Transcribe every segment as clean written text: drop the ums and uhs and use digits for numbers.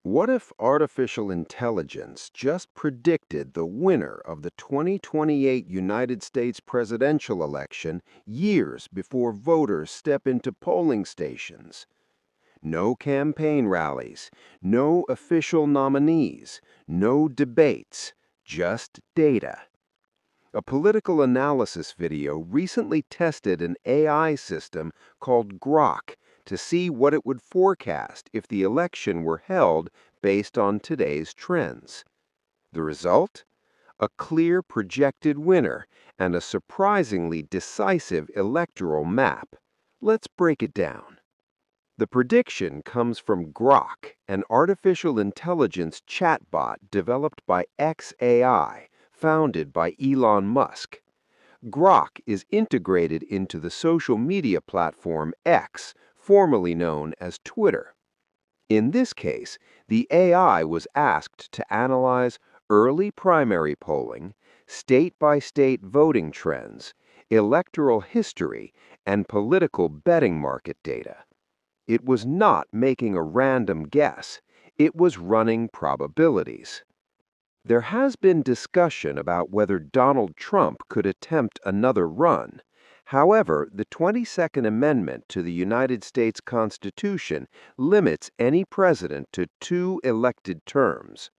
What if artificial intelligence just predicted the winner of the 2028 United States presidential election years before voters step into polling stations? No campaign rallies, no official nominees, no debates, just data. A political analysis video recently tested an AI system called Grok to see what it would forecast if the election were held based on today's trends. The result? A clear projected winner and a surprisingly decisive electoral map. Let's break it down. The prediction comes from Grok, an artificial intelligence chatbot developed by xAI, founded by Elon Musk. Grok is integrated into the social media platform X, formerly known as Twitter. In this case, the AI was asked to analyze early primary polling, state-by-state voting trends, electoral history, and political betting market data. It was not making a random guess, it was running probabilities. There has been discussion about whether Donald Trump could attempt another run. However, the 22nd Amendment to the United States Constitution limits any president to 2 elected terms.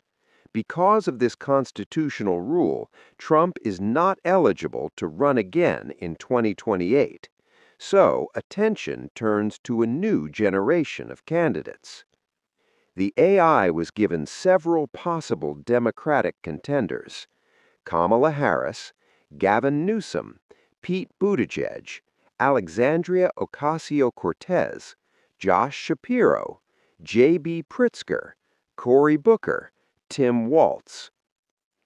Because of this constitutional rule, Trump is not eligible to run again in 2028. So, attention turns to a new generation of candidates. The AI was given several possible Democratic contenders: Kamala Harris, Gavin Newsom, Pete Buttigieg, Alexandria Ocasio-Cortez, Josh Shapiro, J.B. Pritzker, Cory Booker, Tim Walz.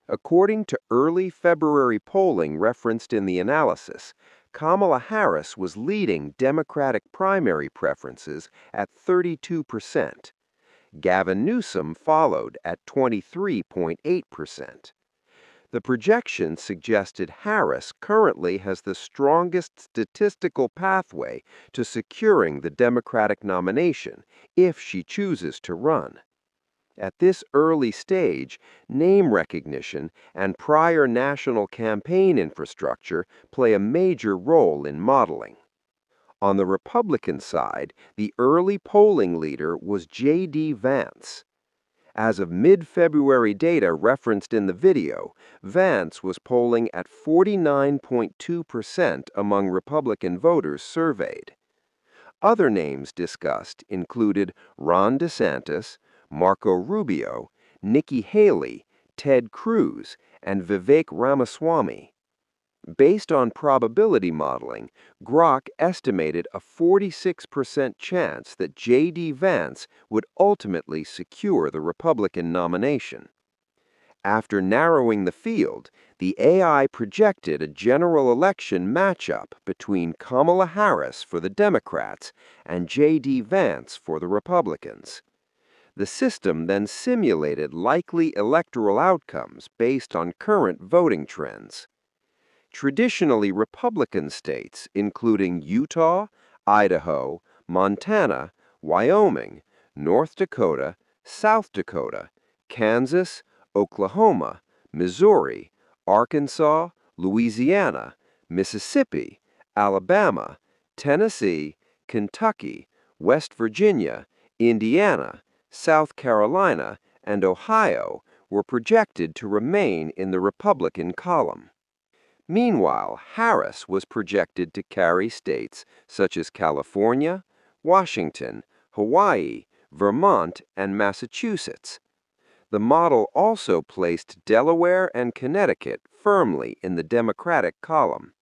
According to early February polling referenced in the analysis, Kamala Harris was leading Democratic primary preferences at 32%. Gavin Newsom followed at 23.8%. The projection suggested Harris currently has the strongest statistical pathway to securing the Democratic nomination if she chooses to run. At this early stage, name recognition and prior national campaign infrastructure play a major role in modeling. On the Republican side, the early polling leader was J.D. Vance. As of mid-February data referenced in the video, Vance was polling at 49.2% among Republican voters surveyed. Other names discussed included Ron DeSantis, Marco Rubio, Nikki Haley, Ted Cruz, and Vivek Ramaswamy. Based on probability modeling, Grok estimated a 46% chance that J.D. Vance would ultimately secure the Republican nomination. After narrowing the field, the AI projected a general election matchup between Kamala Harris for the Democrats and J.D. Vance for the Republicans. The system then simulated likely electoral outcomes based on current voting trends. Traditionally Republican states, including Utah, Idaho, Montana, Wyoming, North Dakota, South Dakota, Kansas, Oklahoma, Missouri, Arkansas, Louisiana, Mississippi, Alabama, Tennessee, Kentucky, West Virginia, Indiana, South Carolina, and Ohio were projected to remain in the Republican column. Meanwhile, Harris was projected to carry states such as California, Washington, Hawaii, Vermont, and Massachusetts. The model also placed Delaware and Connecticut firmly in the Democratic column.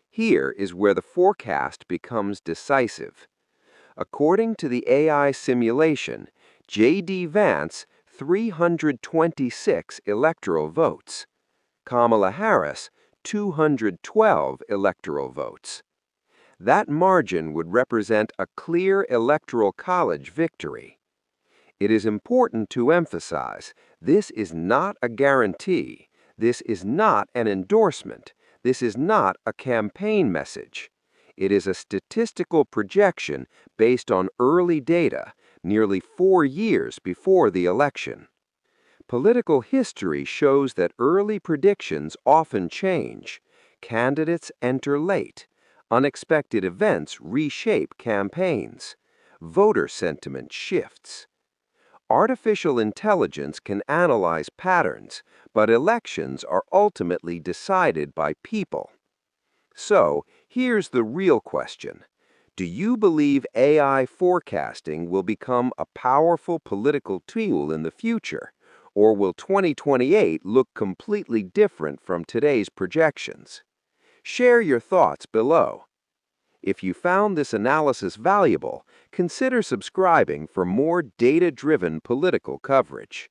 Here is where the forecast becomes decisive. According to the AI simulation, J.D. Vance 326 electoral votes. Kamala Harris 212 electoral votes. That margin would represent a clear electoral college victory. It is important to emphasize this is not a guarantee, this is not an endorsement, this is not a campaign message. It is a statistical projection based on early data, nearly 4 years before the election. Political history shows that early predictions often change. Candidates enter late. Unexpected events reshape campaigns. Voter sentiment shifts. Artificial intelligence can analyze patterns, but elections are ultimately decided by people. So, here's the real question. Do you believe AI forecasting will become a powerful political tool in the future? Or will 2028 look completely different from today's projections? Share your thoughts below. If you found this analysis valuable, consider subscribing for more data-driven political coverage.